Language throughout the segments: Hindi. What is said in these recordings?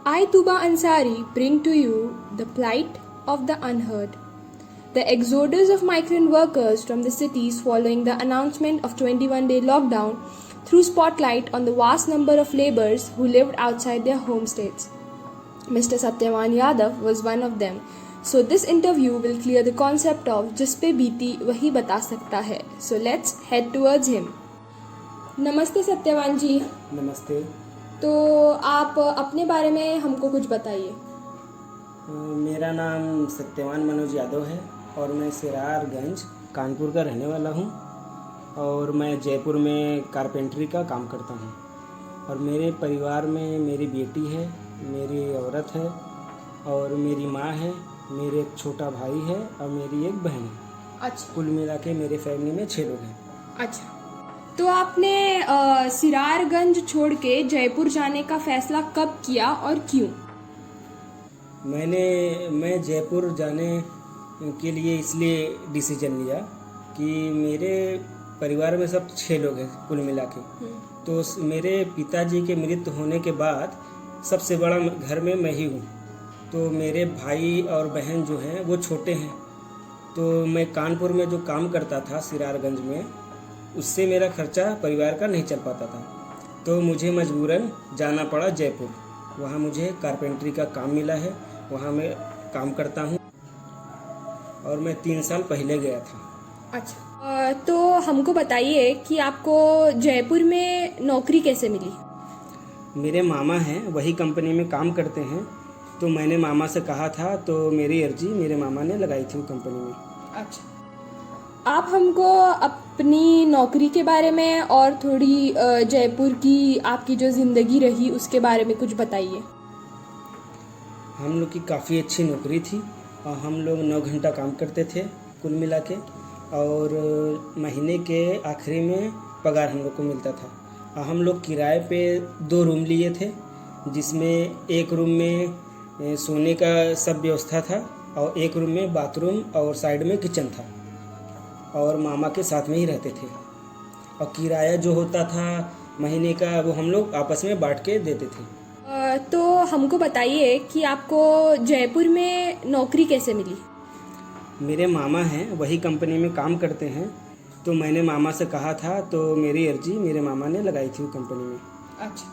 I, Tuba Ansari, bring to you the plight of the unheard. The exodus of migrant workers from the cities following the announcement of 21-day lockdown threw spotlight on the vast number of laborers who lived outside their home states. Mr. Satyavan Yadav was one of them. So this interview will clear the concept of जिस पे बीती वही बता सकता है. So let's head towards him. नमस्ते सत्यवान जी. नमस्ते। तो आप अपने बारे में हमको कुछ बताइए. मेरा नाम सत्यवान मनोज यादव है और मैं सिरारगंज कानपुर का रहने वाला हूँ और मैं जयपुर में कारपेंटरी का काम करता हूँ। और मेरे परिवार में मेरी बेटी है, मेरी औरत है और मेरी माँ है, मेरे एक छोटा भाई है और मेरी एक बहन है। अच्छा. कुल मिला के मेरे फैमिली में 6 लोग हैं। अच्छा, तो आपने सिरारगंज छोड़ के जयपुर जाने का फैसला कब किया और क्यों? मैं जयपुर जाने के लिए इसलिए डिसीजन लिया कि मेरे परिवार में सब 6 लोग हैं कुल मिला के। तो मेरे पिताजी के मृत्यु होने के बाद सबसे बड़ा घर में मैं ही हूँ। तो मेरे भाई और बहन जो हैं वो छोटे हैं। तो मैं कानपुर में जो काम करता था सिरारगंज में, उससे मेरा खर्चा परिवार का नहीं चल पाता था। तो मुझे मजबूरन जाना पड़ा जयपुर। वहाँ मुझे कारपेंटरी का काम मिला है, वहाँ मैं काम करता हूँ और मैं 3 साल पहले गया था। अच्छा, तो हमको बताइए कि आपको जयपुर में नौकरी कैसे मिली? मेरे मामा हैं, वही कंपनी में काम करते हैं। तो मैंने मामा से कहा था तो मेरी अर्जी मेरे मामा ने लगाई थी वो कंपनी में। अच्छा, आप हमको अपनी नौकरी के बारे में और थोड़ी जयपुर की आपकी जो ज़िंदगी रही उसके बारे में कुछ बताइए। हम लोग की काफ़ी अच्छी नौकरी थी और हम लोग 9 घंटा काम करते थे कुल मिला के, और महीने के आखिरी में पगार हम लोग को मिलता था। और हम लोग किराए पे 2 रूम लिए थे, जिसमें एक रूम में सोने का सब व्यवस्था था और एक रूम में बाथरूम और साइड में किचन था, और मामा के साथ में ही रहते थे। और किराया जो होता था महीने का वो हम लोग आपस में बांट के देते थे। तो हमको बताइए कि आपको जयपुर में नौकरी कैसे मिली? मेरे मामा हैं, वही कंपनी में काम करते हैं। तो मैंने मामा से कहा था तो मेरी अर्जी मेरे मामा ने लगाई थी वो कंपनी में। अच्छा,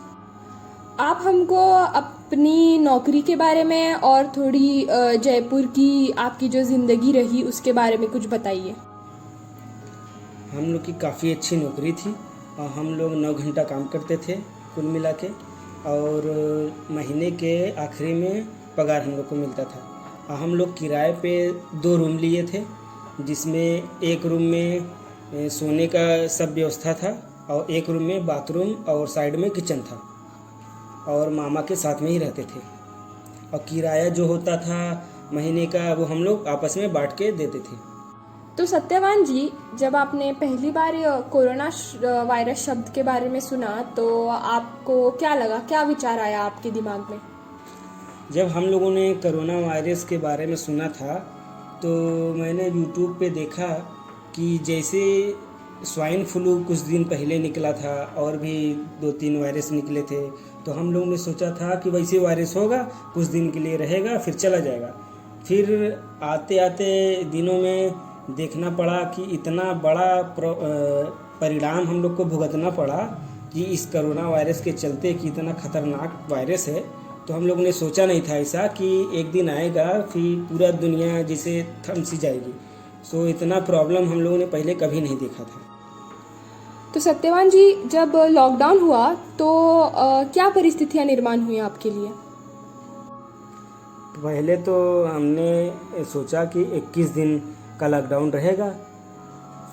आप हमको अपनी नौकरी के बारे में और थोड़ी जयपुर की आपकी जो ज़िंदगी रही उसके बारे में कुछ बताइए। हम लोग की काफ़ी अच्छी नौकरी थी और हम लोग 9 घंटा काम करते थे कुल मिला के, और महीने के आखिरी में पगार हम लोग को मिलता था। और हम लोग किराए पे 2 रूम लिए थे, जिसमें एक रूम में सोने का सब व्यवस्था था और एक रूम में बाथरूम और साइड में किचन था, और मामा के साथ में ही रहते थे। और किराया जो होता था महीने का वो हम लोग आपस में बांट के देते थे। तो सत्यवान जी, जब आपने पहली बार कोरोना वायरस शब्द के बारे में सुना तो आपको क्या लगा, क्या विचार आया आपके दिमाग में? जब हम लोगों ने कोरोना वायरस के बारे में सुना था तो मैंने यूट्यूब पे देखा कि जैसे स्वाइन फ्लू कुछ दिन पहले निकला था और भी 2-3 वायरस निकले थे, तो हम लोगों ने सोचा था कि वैसे वायरस होगा, कुछ दिन के लिए रहेगा फिर चला जाएगा। फिर आते आते दिनों में देखना पड़ा कि इतना बड़ा परिणाम हम लोग को भुगतना पड़ा कि इस कोरोना वायरस के चलते कि इतना खतरनाक वायरस है। तो हम लोग ने सोचा नहीं था ऐसा कि एक दिन आएगा फिर पूरा दुनिया जिसे थम सी जाएगी। सो इतना प्रॉब्लम हम लोगों ने पहले कभी नहीं देखा था। तो सत्यवान जी, जब लॉकडाउन हुआ तो क्या परिस्थितियां निर्माण हुई आपके लिए? पहले तो हमने सोचा कि 21 दिन का लॉकडाउन रहेगा,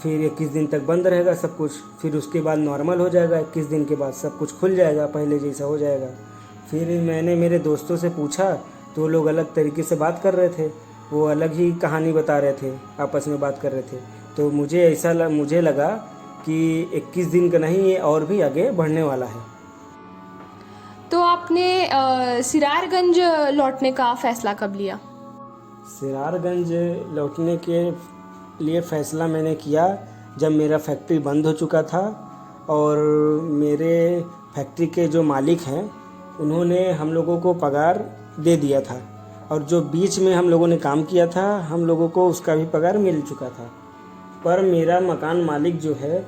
फिर 21 दिन तक बंद रहेगा सब कुछ, फिर उसके बाद नॉर्मल हो जाएगा, 21 दिन के बाद सब कुछ खुल जाएगा, पहले जैसा हो जाएगा। फिर मैंने मेरे दोस्तों से पूछा तो लोग अलग तरीके से बात कर रहे थे, वो अलग ही कहानी बता रहे थे, आपस में बात कर रहे थे। तो मुझे लगा कि 21 दिन का नहीं, ये और भी आगे बढ़ने वाला है। तो आपने सिरारगंज लौटने का फैसला कब लिया? सिरारगंज लौटने के लिए फ़ैसला मैंने किया जब मेरा फैक्ट्री बंद हो चुका था और मेरे फैक्ट्री के जो मालिक हैं उन्होंने हम लोगों को पगार दे दिया था, और जो बीच में हम लोगों ने काम किया था हम लोगों को उसका भी पगार मिल चुका था। पर मेरा मकान मालिक जो है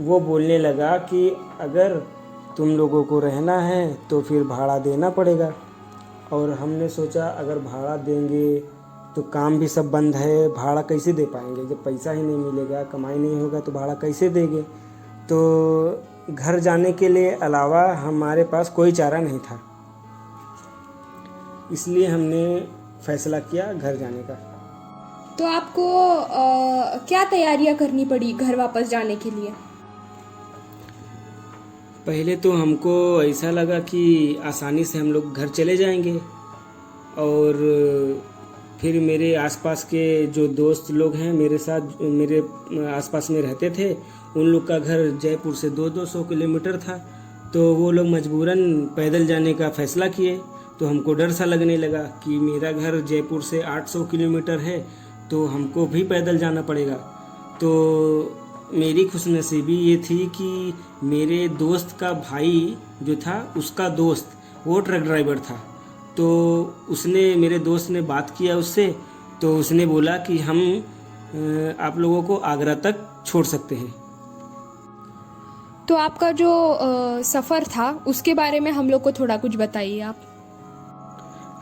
वो बोलने लगा कि अगर तुम लोगों को रहना है तो फिर भाड़ा देना पड़ेगा। और हमने सोचा अगर भाड़ा देंगे तो काम भी सब बंद है, भाड़ा कैसे दे पाएंगे, जब पैसा ही नहीं मिलेगा, कमाई नहीं होगा तो भाड़ा कैसे देंगे। तो घर जाने के लिए अलावा हमारे पास कोई चारा नहीं था, इसलिए हमने फैसला किया घर जाने का। तो आपको क्या तैयारियां करनी पड़ी घर वापस जाने के लिए? पहले तो हमको ऐसा लगा कि आसानी से हम लोग घर चले जाएंगे, और फिर मेरे आसपास के जो दोस्त लोग हैं मेरे साथ, मेरे आसपास में रहते थे, उन लोग का घर जयपुर से 200 किलोमीटर था, तो वो लोग मजबूरन पैदल जाने का फ़ैसला किए। तो हमको डर सा लगने लगा कि मेरा घर जयपुर से 800 किलोमीटर है, तो हमको भी पैदल जाना पड़ेगा। तो मेरी खुशनसीबी ये थी कि मेरे दोस्त का भाई जो था उसका दोस्त वो ट्रक ड्राइवर था, तो उसने, मेरे दोस्त ने बात किया उससे, तो उसने बोला कि हम आप लोगों को आगरा तक छोड़ सकते हैं। तो आपका जो सफ़र था उसके बारे में हम लोग को थोड़ा कुछ बताइए आप।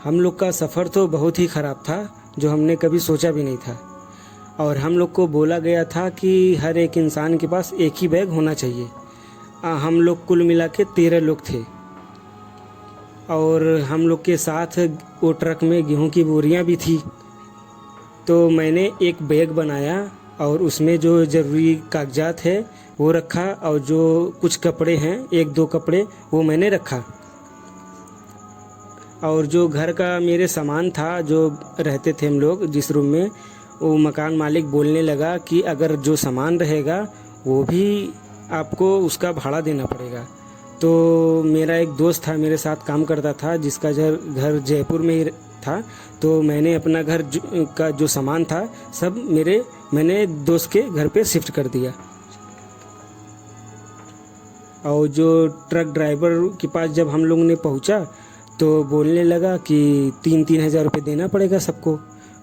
हम लोग का सफ़र तो बहुत ही ख़राब था, जो हमने कभी सोचा भी नहीं था। और हम लोग को बोला गया था कि हर एक इंसान के पास एक ही बैग होना चाहिए। हम लोग कुल मिला के 13 लोग थे, और हम लोग के साथ वो ट्रक में गेहूं की बोरियां भी थी। तो मैंने एक बैग बनाया और उसमें जो ज़रूरी कागजात है वो रखा, और जो कुछ कपड़े हैं, 1-2 कपड़े, वो मैंने रखा। और जो घर का मेरे सामान था, जो रहते थे हम लोग जिस रूम में, वो मकान मालिक बोलने लगा कि अगर जो सामान रहेगा वो भी आपको उसका भाड़ा देना पड़ेगा। तो मेरा एक दोस्त था, मेरे साथ काम करता था, जिसका घर जयपुर में ही था, तो मैंने अपना घर का जो सामान था सब मैंने दोस्त के घर पे शिफ्ट कर दिया। और जो ट्रक ड्राइवर के पास जब हम लोगों ने पहुंचा तो बोलने लगा कि 3-3 हज़ार रुपये देना पड़ेगा सबको।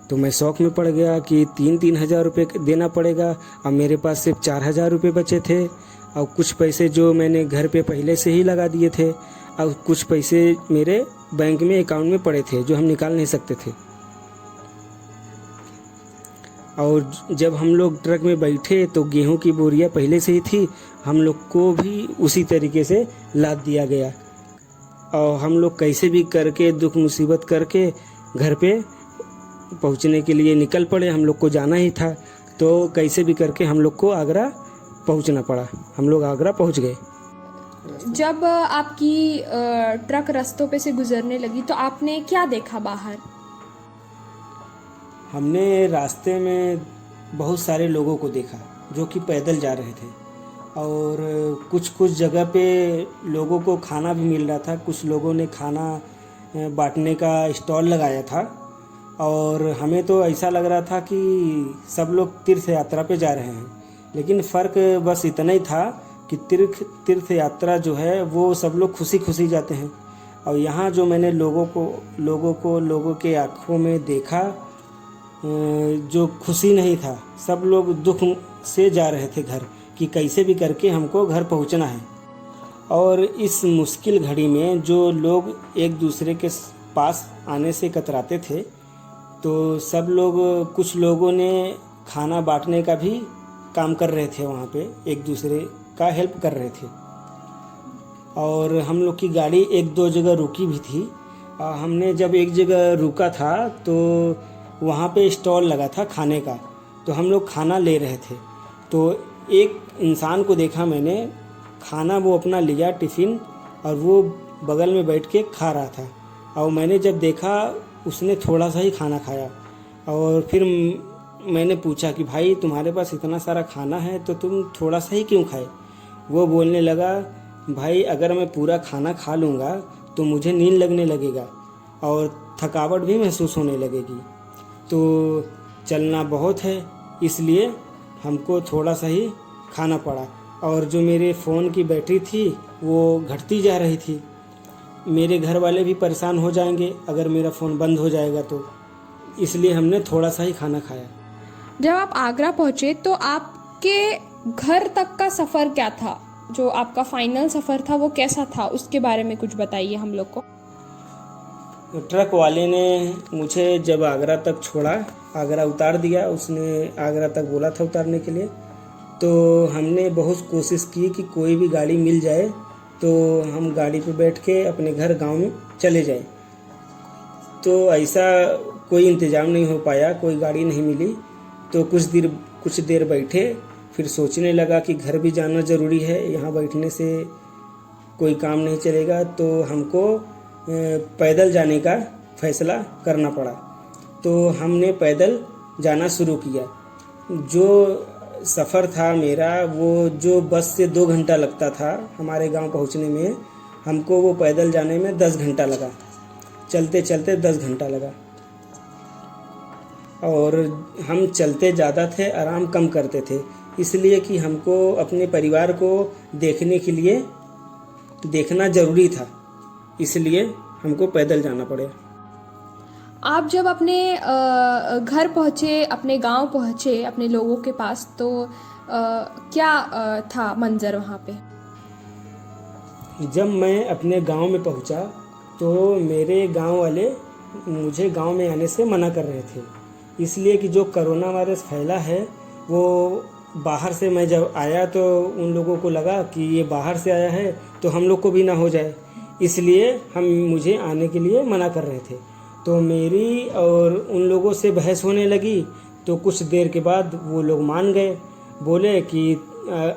तो मैं शौक में पड़ गया कि 3-3 हज़ार रुपये देना पड़ेगा, और मेरे पास सिर्फ 4,000 रुपये बचे थे, और कुछ पैसे जो मैंने घर पे पहले से ही लगा दिए थे, और कुछ पैसे मेरे बैंक में अकाउंट में पड़े थे जो हम निकाल नहीं सकते थे। और जब हम लोग ट्रक में बैठे तो गेहूं की बोरियां पहले से ही थी, हम लोग को भी उसी तरीके से लाद दिया गया, और हम लोग कैसे भी करके दुख मुसीबत करके घर पे पहुंचने के लिए निकल पड़े। हम लोग को जाना ही था, तो कैसे भी करके हम लोग को आगरा पहुंचना पड़ा। हम लोग आगरा पहुंच गए। जब आपकी ट्रक रास्तों पे से गुजरने लगी तो आपने क्या देखा बाहर? हमने रास्ते में बहुत सारे लोगों को देखा जो कि पैदल जा रहे थे, और कुछ जगह पे लोगों को खाना भी मिल रहा था। कुछ लोगों ने खाना बांटने का स्टॉल लगाया था, और हमें तो ऐसा लग रहा था कि सब लोग तीर्थ यात्रा पे जा रहे हैं। लेकिन फ़र्क बस इतना ही था कि तीर्थ यात्रा जो है वो सब लोग खुशी खुशी जाते हैं, और यहाँ जो मैंने लोगों के आँखों में देखा जो खुशी नहीं था, सब लोग दुख से जा रहे थे घर, कि कैसे भी करके हमको घर पहुँचना है। और इस मुश्किल घड़ी में जो लोग एक दूसरे के पास आने से कतराते थे, तो सब लोग, कुछ लोगों ने खाना बांटने का भी काम कर रहे थे, वहाँ पे एक दूसरे का हेल्प कर रहे थे। और हम लोग की गाड़ी 1-2 जगह रुकी भी थी। हमने जब एक जगह रुका था तो वहाँ पे स्टॉल लगा था खाने का, तो हम लोग खाना ले रहे थे। तो एक इंसान को देखा मैंने, खाना वो अपना लिया टिफ़िन, और वो बगल में बैठ के खा रहा था। और मैंने जब देखा उसने थोड़ा सा ही खाना खाया, और फिर मैंने पूछा कि भाई तुम्हारे पास इतना सारा खाना है तो तुम थोड़ा सा ही क्यों खाए? वो बोलने लगा, भाई अगर मैं पूरा खाना खा लूँगा तो मुझे नींद लगने लगेगा और थकावट भी महसूस होने लगेगी, तो चलना बहुत है, इसलिए हमको थोड़ा सा ही खाना पड़ा। और जो मेरे फ़ोन की बैटरी थी वो घटती जा रही थी, मेरे घर वाले भी परेशान हो जाएंगे अगर मेरा फ़ोन बंद हो जाएगा तो, इसलिए हमने थोड़ा सा ही खाना खाया। जब आप आगरा पहुंचे तो आपके घर तक का सफ़र क्या था? जो आपका फाइनल सफ़र था वो कैसा था, उसके बारे में कुछ बताइए हम लोग को। ट्रक वाले ने मुझे जब आगरा तक छोड़ा, आगरा उतार दिया, उसने आगरा तक बोला था उतारने के लिए, तो हमने बहुत कोशिश की कि कोई भी गाड़ी मिल जाए तो हम गाड़ी पे बैठ के अपने घर गांव में चले जाएं। तो ऐसा कोई इंतज़ाम नहीं हो पाया, कोई गाड़ी नहीं मिली। तो कुछ देर बैठे, फिर सोचने लगा कि घर भी जाना ज़रूरी है, यहाँ बैठने से कोई काम नहीं चलेगा, तो हमको पैदल जाने का फैसला करना पड़ा। तो हमने पैदल जाना शुरू किया। जो सफ़र था मेरा, वो जो बस से 2 घंटा लगता था हमारे गांव पहुंचने में, हमको वो पैदल जाने में 10 घंटा लगा। चलते चलते 10 घंटा लगा। और हम चलते ज़्यादा थे, आराम कम करते थे, इसलिए कि हमको अपने परिवार को देखने के लिए देखना ज़रूरी था, इसलिए हमको पैदल जाना पड़े। आप जब अपने घर पहुंचे, अपने गांव पहुंचे, अपने लोगों के पास, तो क्या था मंजर वहाँ पे? जब मैं अपने गांव में पहुंचा तो मेरे गांव वाले मुझे गांव में आने से मना कर रहे थे, इसलिए कि जो कोरोना वायरस फैला है वो बाहर से, मैं जब आया तो उन लोगों को लगा कि ये बाहर से आया है तो हम लोग को भी ना हो जाए, इसलिए मुझे आने के लिए मना कर रहे थे। तो मेरी और उन लोगों से बहस होने लगी। तो कुछ देर के बाद वो लोग मान गए, बोले कि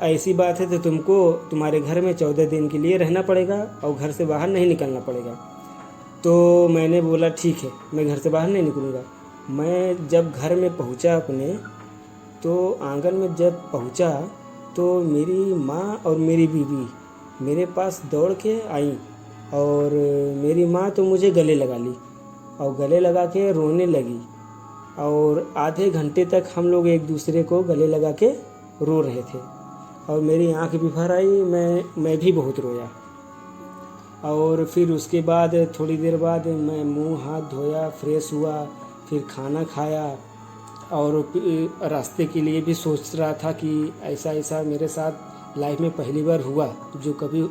ऐसी बात है तो तुमको तुम्हारे घर में 14 दिन के लिए रहना पड़ेगा और घर से बाहर नहीं निकलना पड़ेगा। तो मैंने बोला ठीक है, मैं घर से बाहर नहीं निकलूँगा। मैं जब घर में पहुंचा अपने, तो आंगन में जब पहुंचा तो मेरी माँ और मेरी बीवी मेरे पास दौड़ के आई और मेरी माँ तो मुझे गले लगा ली और गले लगा के रोने लगी, और आधे घंटे तक हम लोग एक दूसरे को गले लगा के रो रहे थे और मेरी आंख भी भर आई, मैं भी बहुत रोया। और फिर उसके बाद थोड़ी देर बाद मैं मुंह हाथ धोया, फ्रेश हुआ, फिर खाना खाया और रास्ते के लिए भी सोच रहा था कि ऐसा ऐसा मेरे साथ लाइफ में पहली बार हुआ जो कभी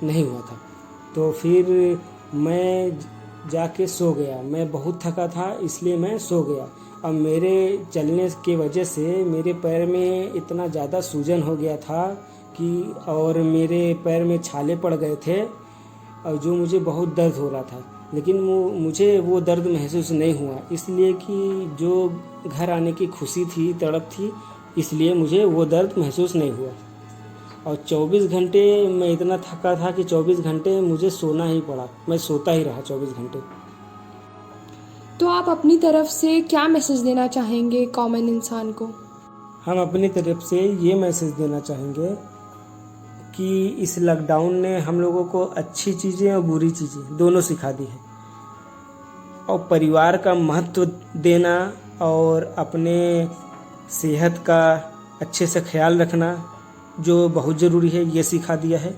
नहीं हुआ था। तो फिर मैं जाके सो गया। मैं बहुत थका था इसलिए मैं सो गया। अब मेरे चलने की वजह से मेरे पैर में इतना ज़्यादा सूजन हो गया था कि, और मेरे पैर में छाले पड़ गए थे और जो मुझे बहुत दर्द हो रहा था, लेकिन मुझे वो दर्द महसूस नहीं हुआ, इसलिए कि जो घर आने की खुशी थी, तड़प थी, इसलिए मुझे वो दर्द महसूस नहीं हुआ। और 24 घंटे मैं इतना थका था कि 24 घंटे मुझे सोना ही पड़ा, मैं सोता ही रहा 24 घंटे। तो आप अपनी तरफ से क्या मैसेज देना चाहेंगे कॉमन इंसान को? हम अपनी तरफ से ये मैसेज देना चाहेंगे कि इस लॉकडाउन ने हम लोगों को अच्छी चीज़ें और बुरी चीज़ें दोनों सिखा दी है, और परिवार का महत्व देना और अपने सेहत का अच्छे से ख्याल रखना जो बहुत ज़रूरी है, ये सिखा दिया है।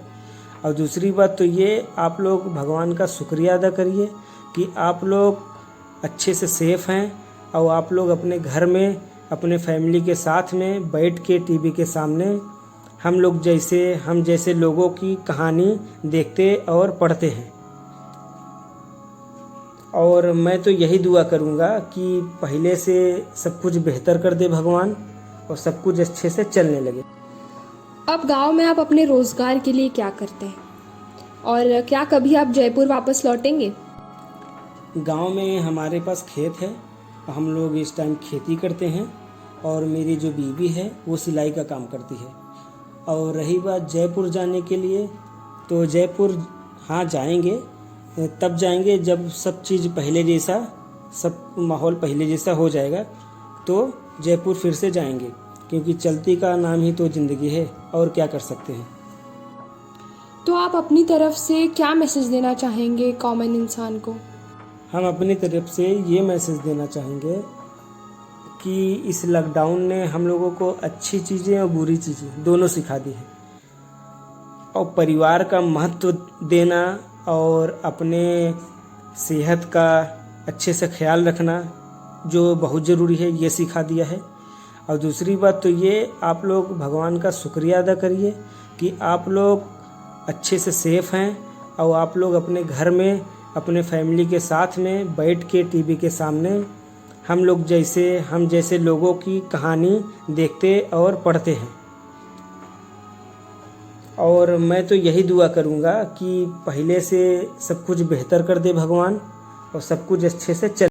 और दूसरी बात तो ये, आप लोग भगवान का शुक्रिया अदा करिए कि आप लोग अच्छे से सेफ़ हैं और आप लोग अपने घर में अपने फैमिली के साथ में बैठ के टीवी के सामने हम जैसे लोगों की कहानी देखते और पढ़ते हैं। और मैं तो यही दुआ करूँगा कि पहले से सब कुछ बेहतर कर दे भगवान और सब कुछ अच्छे से चलने लगे। अब गांव में आप अपने रोज़गार के लिए क्या करते हैं, और क्या कभी आप जयपुर वापस लौटेंगे? गांव में हमारे पास खेत है, हम लोग इस टाइम खेती करते हैं, और मेरी जो बीवी है वो सिलाई का काम करती है। और रही बात जयपुर जाने के लिए, तो जयपुर हाँ जाएंगे, तब जाएंगे जब सब चीज़ पहले जैसा, सब माहौल पहले जैसा हो जाएगा, तो जयपुर फिर से जाएंगे, क्योंकि चलती का नाम ही तो ज़िंदगी है, और क्या कर सकते हैं। तो आप अपनी तरफ से क्या मैसेज देना चाहेंगे कॉमन इंसान को? हम अपनी तरफ से ये मैसेज देना चाहेंगे कि इस लॉकडाउन ने हम लोगों को अच्छी चीज़ें और बुरी चीज़ें दोनों सिखा दी है, और परिवार का महत्व देना और अपने सेहत का अच्छे से ख्याल रखना जो बहुत ज़रूरी है, ये सिखा दिया है। और दूसरी बात तो ये, आप लोग भगवान का शुक्रिया अदा करिए कि आप लोग अच्छे से सेफ़ हैं और आप लोग अपने घर में अपने फैमिली के साथ में बैठ के टीवी के सामने हम जैसे लोगों की कहानी देखते और पढ़ते हैं। और मैं तो यही दुआ करूँगा कि पहले से सब कुछ बेहतर कर दे भगवान और सब कुछ अच्छे से चल